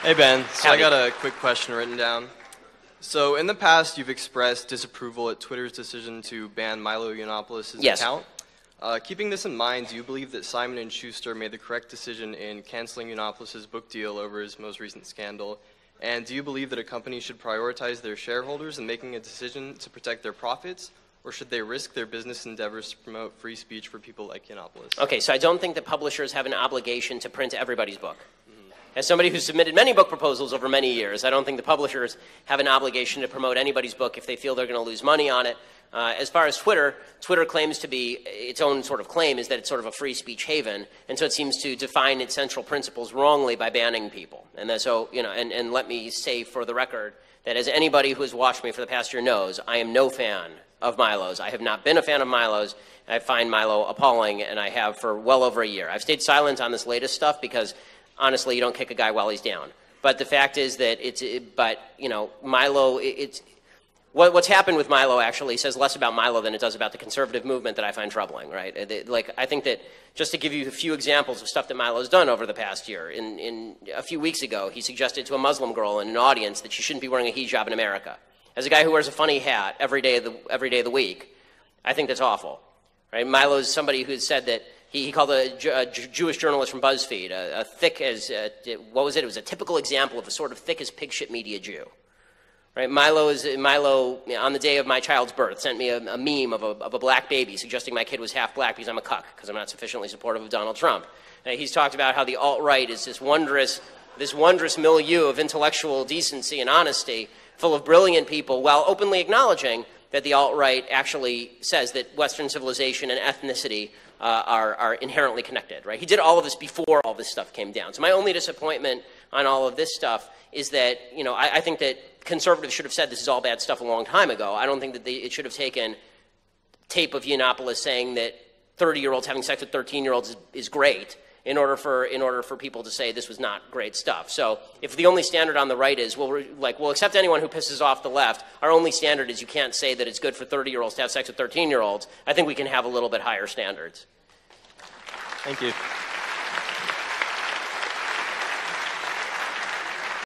Hey, Ben. So Howdy. I got a quick question written down. So in the past, you've expressed disapproval at Twitter's decision to ban Milo Yiannopoulos' Yes. account. Keeping this in mind, do you believe that Simon & Schuster made the correct decision in canceling Yiannopoulos' book deal over his most recent scandal? And do you believe that a company should prioritize their shareholders in making a decision to protect their profits, or should they risk their business endeavors to promote free speech for people like Yiannopoulos? Okay, so I don't think that publishers have an obligation to print everybody's book. As somebody who's submitted many book proposals over many years, I don't think the publishers have an obligation to promote anybody's book if they feel they're going to lose money on it. As far as Twitter claims to be, its own sort of claim is that it's sort of a free speech haven, and so it seems to define its central principles wrongly by banning people. And that, so, you know, and let me say for the record that as anybody who has watched me for the past year knows, I am no fan of Milo's. I have not been a fan of Milo's. I find Milo appalling, and I have for well over a year. I've stayed silent on this latest stuff because honestly, you don't kick a guy while he's down. But the fact is that Milo, what's happened with Milo actually says less about Milo than it does about the conservative movement that I find troubling, right? I think that, just to give you a few examples of stuff that Milo's done over the past year, in a few weeks ago, he suggested to a Muslim girl in an audience that she shouldn't be wearing a hijab in America. As a guy who wears a funny hat every day of the week, I think that's awful, right? Milo's somebody who said that he called a Jewish journalist from BuzzFeed a thick as, what was it? It was a typical example of a sort of thick as pig shit media Jew. Right? Milo, on the day of my child's birth, sent me a meme of a black baby suggesting my kid was half black because I'm a cuck, because I'm not sufficiently supportive of Donald Trump. He's talked about how the alt-right is this wondrous milieu of intellectual decency and honesty, full of brilliant people, while openly acknowledging that the alt-right actually says that Western civilization and ethnicity are inherently connected, right? He did all of this before all this stuff came down. So my only disappointment on all of this stuff is that, I think that conservatives should have said this is all bad stuff a long time ago. I don't think that it should have taken tape of Yiannopoulos saying that 30-year-olds having sex with 13-year-olds is great in order for people to say this was not great stuff. So if the only standard on the right is, we'll accept anyone who pisses off the left, our only standard is you can't say that it's good for 30-year-olds to have sex with 13-year-olds, I think we can have a little bit higher standards. Thank you.